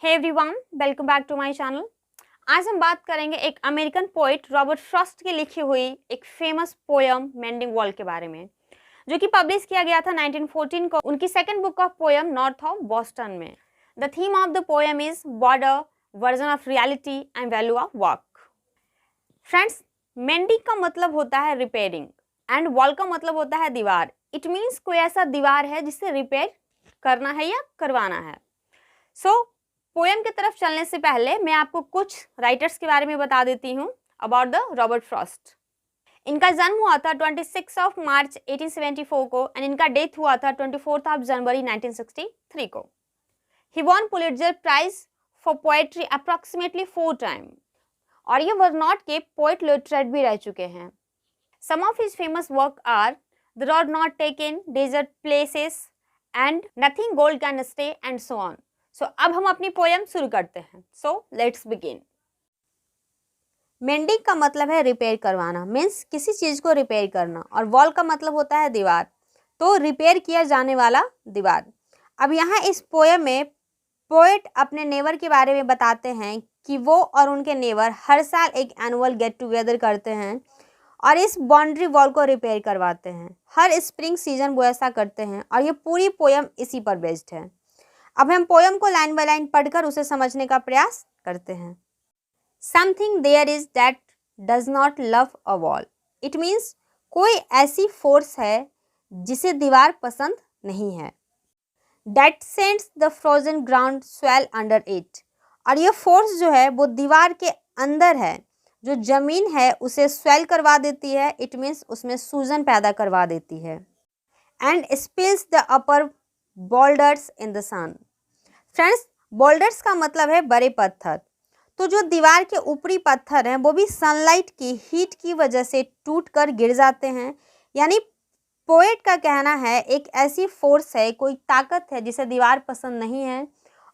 Hey everyone, welcome back to my channel. आज हम बात करेंगे एक अमेरिकन पोइट रॉबर्ट फ्रॉस्ट की लिखी हुई एक फेमस पोयम मेंडिंग वॉल के बारे में, जो कि पब्लिश किया गया था 1914 को उनकी second book of poem North of Boston में। The theme of the poem is border, version of reality and value of work. Friends, mending का मतलब होता है रिपेयरिंग एंड वॉल का मतलब होता है दीवार। इट मीन्स कोई ऐसा दीवार है जिसे रिपेयर करना है या करवाना है। पोएम की तरफ चलने से पहले मैं आपको कुछ राइटर्स के बारे में बता देती हूँ अबाउट द रॉबर्ट फ्रॉस्ट। इनका जन्म हुआ था 26 ऑफ मार्च 1874 को एंड इनका डेथ हुआ था 24 ऑफ जनवरी 1963 को। He won Pulitzer Prize for poetry approximately 4 time और ये वर्ल्ड नॉट के पोएट लिटरेट भी रह चुके हैं। Some of his famous work are the road not taken, desert places and nothing gold can stay and so on. अब हम अपनी पोयम शुरू करते हैं। Let's begin. मेंडिंग का मतलब है रिपेयर करवाना, मीन्स किसी चीज को रिपेयर करना, और वॉल का मतलब होता है दीवार, तो रिपेयर किया जाने वाला दीवार। अब यहाँ इस पोयम में पोएट अपने नेबर के बारे में बताते हैं कि वो और उनके नेबर हर साल एक एनुअल गेट टुगेदर करते हैं और इस बाउंड्री वॉल को रिपेयर करवाते हैं। हर स्प्रिंग सीजन वो ऐसा करते हैं और ये पूरी पोयम इसी पर बेस्ड है। अब हम पोयम को लाइन बाय लाइन पढ़कर उसे समझने का प्रयास करते हैं। Something there is that does not love a wall. It means कोई ऐसी फोर्स है जिसे दीवार पसंद नहीं है। That sends the frozen ground swell under it. और ये फोर्स जो है वो दीवार के अंदर है, जो जमीन है उसे स्वेल करवा देती है। इट मीन्स उसमें सूजन पैदा करवा देती है। And spills the upper boulders in the sun. Friends, boulders का मतलब है बड़े पत्थर। तो जो दीवार के ऊपरी पत्थर हैं वो भी सनलाइट की हीट की वजह से टूटकर गिर जाते हैं। यानी पोएट का कहना है एक ऐसी फोर्स है, कोई ताकत है जिसे दीवार पसंद नहीं है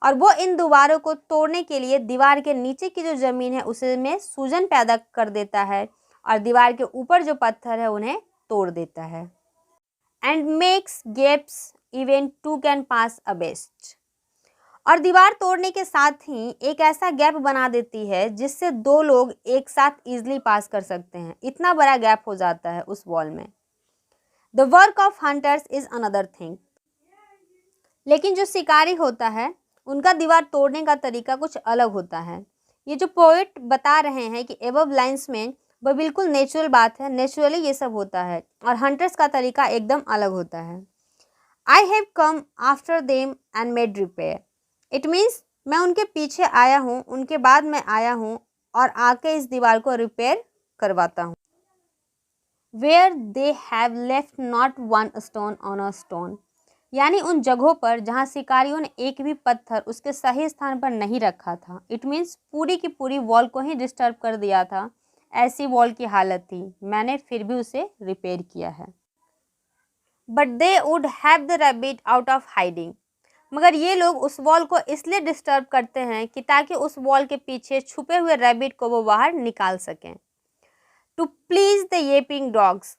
और वो इन दीवारों को तोड़ने के लिए दीवार के नीचे की जो ज़मीन है उसमें सूजन पैदा कर देता है और दीवार के ऊपर जो पत्थर है उन्हें तोड़ देता है। And makes gaps even two can pass abreast. और दीवार तोड़ने के साथ ही एक ऐसा गैप बना देती है जिससे दो लोग एक साथ इजीली पास कर सकते हैं। इतना बड़ा गैप हो जाता है उस वॉल में। The work of hunters is another thing. लेकिन जो शिकारी होता है उनका दीवार तोड़ने का तरीका कुछ अलग होता है। ये जो पोएट बता रहे हैं कि एबव लाइन्स में वह बिल्कुल नेचुरल बात है, नेचुरली ये सब होता है, और हंटर्स का तरीका एकदम अलग होता है। I have come after them and made repair. It means मैं उनके पीछे आया हूँ, उनके बाद मैं आया हूँ और आके इस दीवार को रिपेयर करवाता हूँ। Where they have left not one stone on a stone. यानी उन जगहों पर जहाँ शिकारियों ने एक भी पत्थर उसके सही स्थान पर नहीं रखा था। इट मीन्स पूरी की पूरी वॉल को ही डिस्टर्ब कर दिया था, ऐसी वॉल की हालत थी, मैंने फिर भी उसे रिपेयर किया है। But they would have the rabbit out of hiding. मगर ये लोग उस वॉल को इसलिए डिस्टर्ब करते हैं कि ताकि उस वॉल के पीछे छुपे हुए रैबिट को वो बाहर निकाल सकें। टू प्लीज द येपिंग डॉग्स,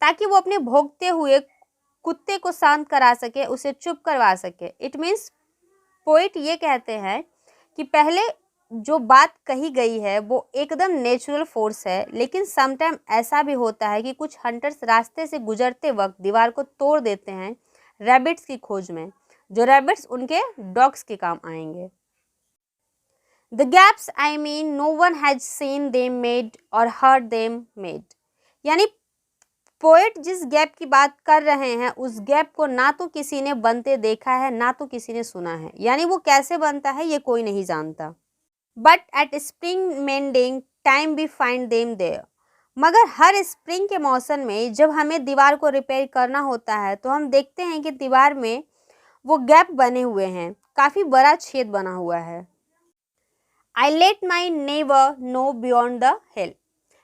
ताकि वो अपने भौंकते हुए कुत्ते को शांत करा सके, उसे चुप करवा सके। इट मीन्स पोइट ये कहते हैं कि पहले जो बात कही गई है वो एकदम नेचुरल फोर्स है, लेकिन समटाइम ऐसा भी होता है कि कुछ हंटर्स रास्ते से गुजरते वक्त दीवार को तोड़ देते हैं रैबिट्स की खोज में, जो रैबिट्स उनके डॉग्स के काम आएंगे। The gaps I mean no one has seen them made और हर्ड देम मेड। यानी पोएट जिस गैप की बात कर रहे हैं उस गैप को ना तो किसी ने बनते देखा है ना तो किसी ने सुना है, यानी वो कैसे बनता है ये कोई नहीं जानता। But at spring mending time we find them there. मगर हर स्प्रिंग के मौसम में जब हमें दीवार को रिपेयर करना होता है तो हम देखते हैं कि दीवार में वो गैप बने हुए हैं, काफ़ी बड़ा छेद बना हुआ है। I let my neighbour know beyond the hill.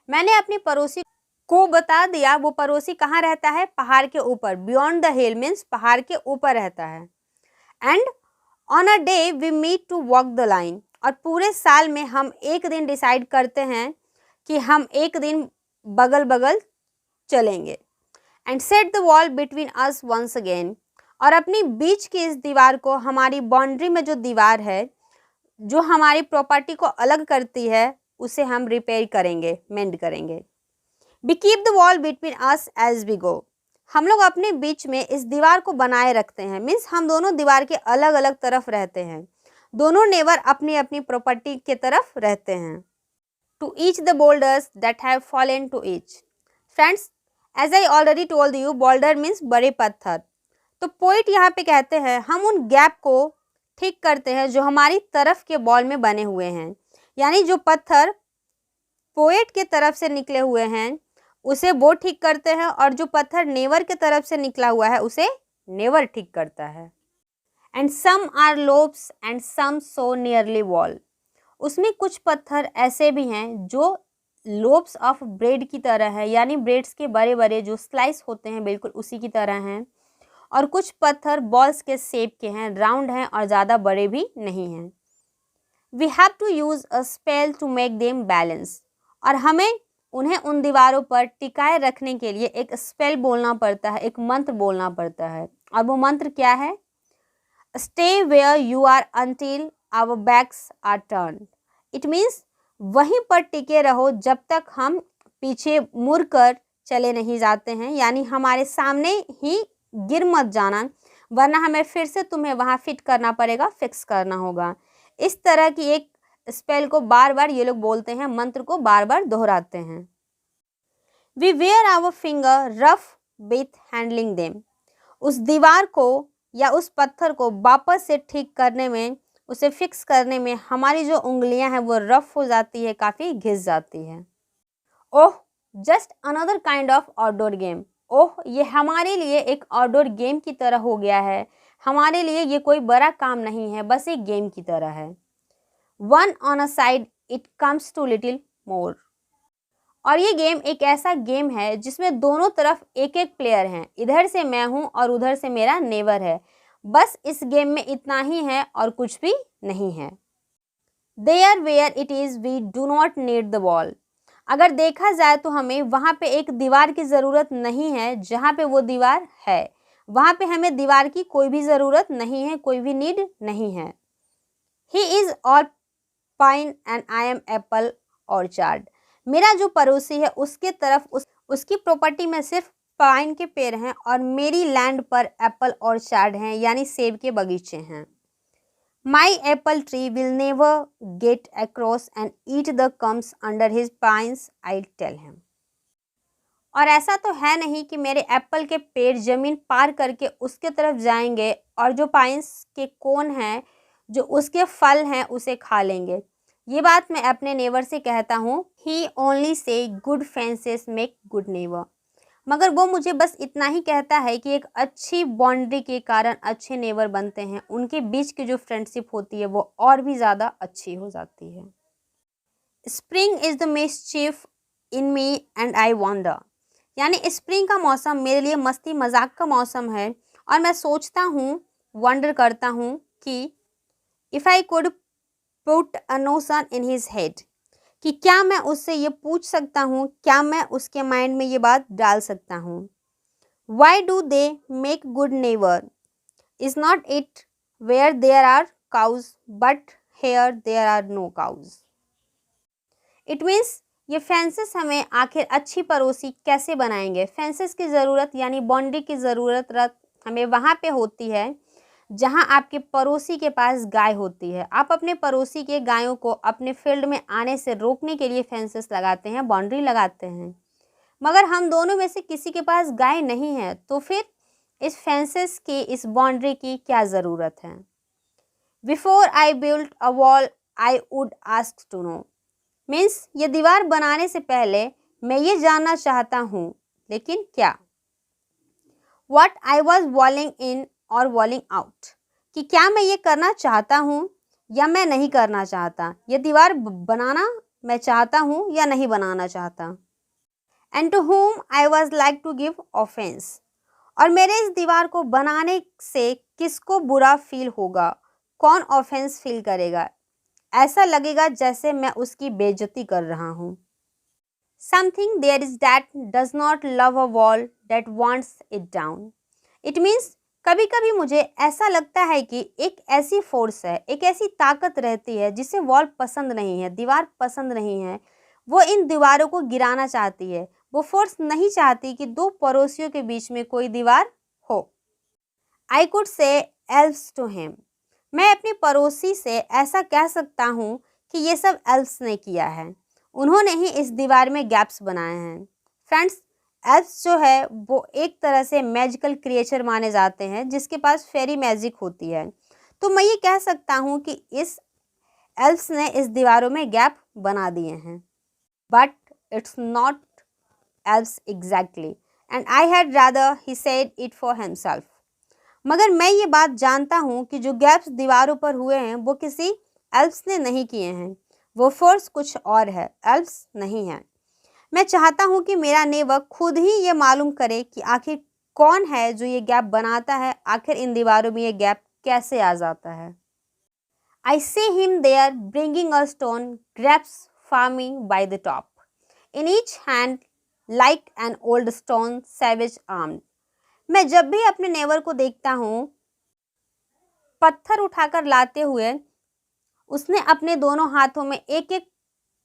मैंने अपने पड़ोसी को बता दिया वो पड़ोसी कहाँ रहता है, पहाड़ के ऊपर। बियॉन्ड द हिल मीन्स पहाड़ के ऊपर रहता है। And on a day we meet to walk the line. और पूरे साल में हम एक दिन डिसाइड करते हैं कि हम एक दिन बगल बगल चलेंगे। And set the wall between us once again. और अपनी बीच की इस दीवार को, हमारी बाउंड्री में जो दीवार है जो हमारी प्रॉपर्टी को अलग करती है उसे हम रिपेयर करेंगे, मेंड करेंगे। We keep the wall between us as we go. हम लोग अपने बीच में इस दीवार को बनाए रखते हैं, मीन्स हम दोनों दीवार के अलग अलग तरफ रहते हैं। दोनों नेबर अपनी अपनी प्रॉपर्टी के तरफ रहते हैं। To each the boulders that have fallen to each. Friends, as I already told you, boulder means बड़े पत्थर। तो पोइट यहाँ पे कहते हैं हम उन गैप को ठीक करते हैं जो हमारी तरफ के बॉल में बने हुए हैं, यानी जो पत्थर पोएट के तरफ से निकले हुए हैं उसे वो ठीक करते हैं, और जो पत्थर नेवर के तरफ से निकला हुआ है उसे नेवर ठीक करता है। And some are loaves and some so nearly wall. उसमें कुछ पत्थर ऐसे भी हैं जो लोब्स ऑफ ब्रेड की तरह है, यानी ब्रेड्स के बड़े बड़े जो स्लाइस होते हैं बिल्कुल उसी की तरह हैं। और कुछ पत्थर बॉल्स के शेप के हैं, राउंड हैं और ज़्यादा बड़े भी नहीं हैं। We have to use a spell to make them balance. और हमें उन्हें उन दीवारों पर टिकाए रखने के लिए एक स्पेल बोलना पड़ता है, एक मंत्र बोलना पड़ता है। और वो मंत्र क्या है? Stay where you are until our backs are turn. It means वहीं पर टिके रहो जब तक हम पीछे मुड़कर चले नहीं जाते हैं, यानी हमारे सामने ही गिर मत जाना, वरना हमें फिर से तुम्हें वहाँ फिट करना पड़ेगा, फिक्स करना होगा। इस तरह की एक स्पेल को बार बार ये लोग बोलते हैं, मंत्र को बार बार दोहराते हैं। We wear our finger rough with handling them. उस दीवार को या उस पत्थर को वापस से ठीक करने में, उसे फिक्स करने में हमारी जो उंगलियां हैं वो रफ हो जाती है, काफ़ी घिस जाती है। Oh, just another kind of outdoor game. Oh, ये हमारे लिए एक आउटडोर गेम की तरह हो गया है, हमारे लिए ये कोई बड़ा काम नहीं है, बस एक गेम की तरह है। One on a side it comes to little more. और ये गेम एक ऐसा गेम है जिसमें दोनों तरफ एक एक प्लेयर हैं, इधर से मैं हूँ और उधर से मेरा नेबर है। बस इस गेम में इतना ही है और कुछ भी नहीं है। There where it is we do not need the wall. अगर देखा जाए तो हमें वहाँ पे एक दीवार की ज़रूरत नहीं है, जहाँ पे वो दीवार है वहाँ पे हमें दीवार की कोई भी ज़रूरत नहीं है, कोई भी नीड नहीं है। He is all pine and I am Apple orchard. मेरा जो पड़ोसी है उसके तरफ उसकी प्रॉपर्टी में सिर्फ पाइन के पेड़ हैं और मेरी लैंड पर एप्पल ऑर्चार्ड हैं, यानी सेब के बगीचे हैं। My apple tree will never get across and eat the cones under his pines, I tell him. और ऐसा तो है नहीं कि मेरे एप्पल के पेड़ ज़मीन पार करके उसके तरफ जाएंगे और जो पाइन्स के कोन हैं, जो उसके फल हैं, उसे खा लेंगे। ये बात मैं अपने नेबर से कहता हूँ, ही only say good fences make good neighbour. मगर वो मुझे बस इतना ही कहता है कि एक अच्छी बाउंड्री के कारण अच्छे नेबर बनते हैं, उनके बीच की जो फ्रेंडशिप होती है वो और भी ज़्यादा अच्छी हो जाती है। Spring is the mischief in me and I wonder. यानी स्प्रिंग का मौसम मेरे लिए मस्ती मजाक का मौसम है और मैं सोचता हूँ, वंडर करता हूँ कि if I could put a notion in his head, कि क्या मैं उससे ये पूछ सकता हूँ, क्या मैं उसके माइंड में ये बात डाल सकता हूँ। Why do they make good neighbour, is not it where there are cows but here there are no cows. It means ये फेंसेस हमें आखिर अच्छी पड़ोसी कैसे बनाएंगे। फेंसेस की ज़रूरत यानी बाउंड्री की ज़रूरत हमें वहाँ पे होती है जहाँ आपके पड़ोसी के पास गाय होती है। आप अपने पड़ोसी के गायों को अपने फील्ड में आने से रोकने के लिए फेंसेस लगाते हैं, बाउंड्री लगाते हैं। मगर हम दोनों में से किसी के पास गाय नहीं है, तो फिर इस फेंसेस की, इस बाउंड्री की क्या ज़रूरत है। Before I build a wall I would ask to know. मीन्स ये दीवार बनाने से पहले मैं ये जानना चाहता हूँ, लेकिन क्या। व्हाट आई वॉज वॉलिंग इन और वॉलिंग आउट, कि क्या मैं ये करना चाहता हूँ या मैं नहीं करना चाहता, ये दीवार बनाना मैं चाहता हूँ या नहीं बनाना चाहता। And to whom I was like to give offence, और मेरे इस दीवार को बनाने से किसको बुरा फील होगा, कौन ऑफेंस फील करेगा, ऐसा लगेगा जैसे मैं उसकी बेइज्जती कर रहा हूँ। Something there is that does not love a wall that wants it down. It means कभी कभी मुझे ऐसा लगता है कि एक ऐसी फोर्स है, एक ऐसी ताकत रहती है जिसे वॉल पसंद नहीं है, दीवार पसंद नहीं है। वो इन दीवारों को गिराना चाहती है। वो फोर्स नहीं चाहती कि दो पड़ोसियों के बीच में कोई दीवार हो। I could say elves to him. मैं अपने पड़ोसी से ऐसा कह सकता हूँ कि ये सब एल्व्स ने किया है। उन्होंने ही इस दीवार में गैप्स बनाए हैं। फ्रेंड्स, एल्व्स जो है वो एक तरह से मैजिकल क्रिएचर माने जाते हैं जिसके पास फेरी मैजिक होती है। तो मैं ये कह सकता हूँ कि इस एल्व्स ने इस दीवारों में गैप बना दिए हैं। But it's not elves exactly and I had rather he said it for himself. मगर मैं ये बात जानता हूँ कि जो गैप्स दीवारों पर हुए हैं वो किसी एल्व्स ने नहीं किए हैं। वो फोर्स कुछ और है, एल्व्स नहीं है। मैं चाहता हूँ कि मेरा नेबर खुद ही ये मालूम करे कि आखिर कौन है जो ये गैप बनाता है, आखिर इन दीवारों में ये गैप कैसे आ जाता है। I see him there bringing a stone, grabs Fami by the top, in each hand like an old stone savage armed. मैं जब भी अपने नेवर को देखता हूँ पत्थर उठाकर लाते हुए, उसने अपने दोनों हाथों में एक एक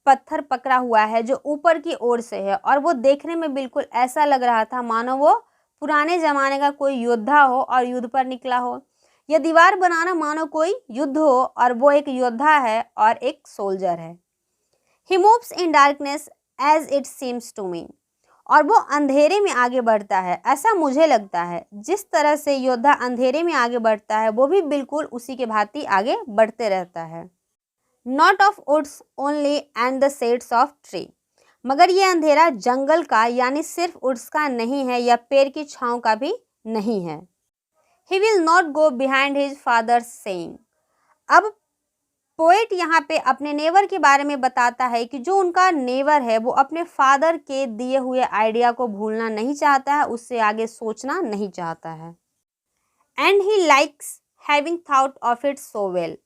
पत्थर पकड़ा हुआ है जो ऊपर की ओर से है, और वो देखने में बिल्कुल ऐसा लग रहा था मानो वो पुराने जमाने का कोई योद्धा हो और युद्ध पर निकला हो। यह दीवार बनाना मानो कोई युद्ध हो और वो एक योद्धा है और एक सोल्जर है। He moves in darkness as it seems to me. और वो अंधेरे में आगे बढ़ता है, ऐसा मुझे लगता है। जिस तरह से योद्धा अंधेरे में आगे बढ़ता है वो भी बिल्कुल उसी के भांति आगे बढ़ते रहता है। Not of woods only and the shades of tree. मगर ये अंधेरा जंगल का यानी सिर्फ वुड्स का नहीं है या पेड़ की छांव का भी नहीं है। He will not go behind his father's saying. अब पोएट यहाँ पे अपने नेवर के बारे में बताता है कि जो उनका नेवर है वो अपने फादर के दिए हुए आइडिया को भूलना नहीं चाहता है, उससे आगे सोचना नहीं चाहता है। And he likes having thought of it so well.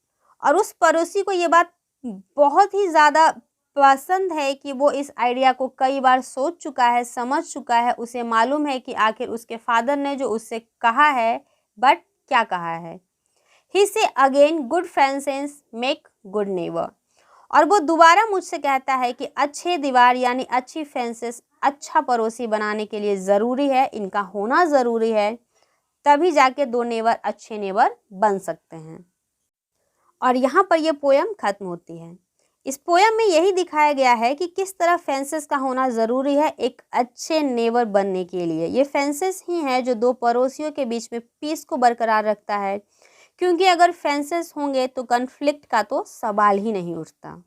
और उस पड़ोसी को ये बात बहुत ही ज़्यादा पसंद है कि वो इस आइडिया को कई बार सोच चुका है, समझ चुका है। उसे मालूम है कि आखिर उसके फादर ने जो उससे कहा है, बट क्या कहा है। ही से again good friends make good neighbour. और वो दोबारा मुझसे कहता है कि अच्छे दीवार यानी अच्छी फेंसेस अच्छा पड़ोसी बनाने के लिए ज़रूरी है, इनका होना ज़रूरी है, तभी जाके दो नेबर अच्छे नेबर बन सकते हैं। और यहाँ पर यह पोयम खत्म होती है। इस पोयम में यही दिखाया गया है कि किस तरह फेंसेस का होना ज़रूरी है एक अच्छे नेबर बनने के लिए। ये फेंसेस ही हैं जो दो पड़ोसियों के बीच में पीस को बरकरार रखता है, क्योंकि अगर फेंसेस होंगे तो कन्फ्लिक्ट का तो सवाल ही नहीं उठता।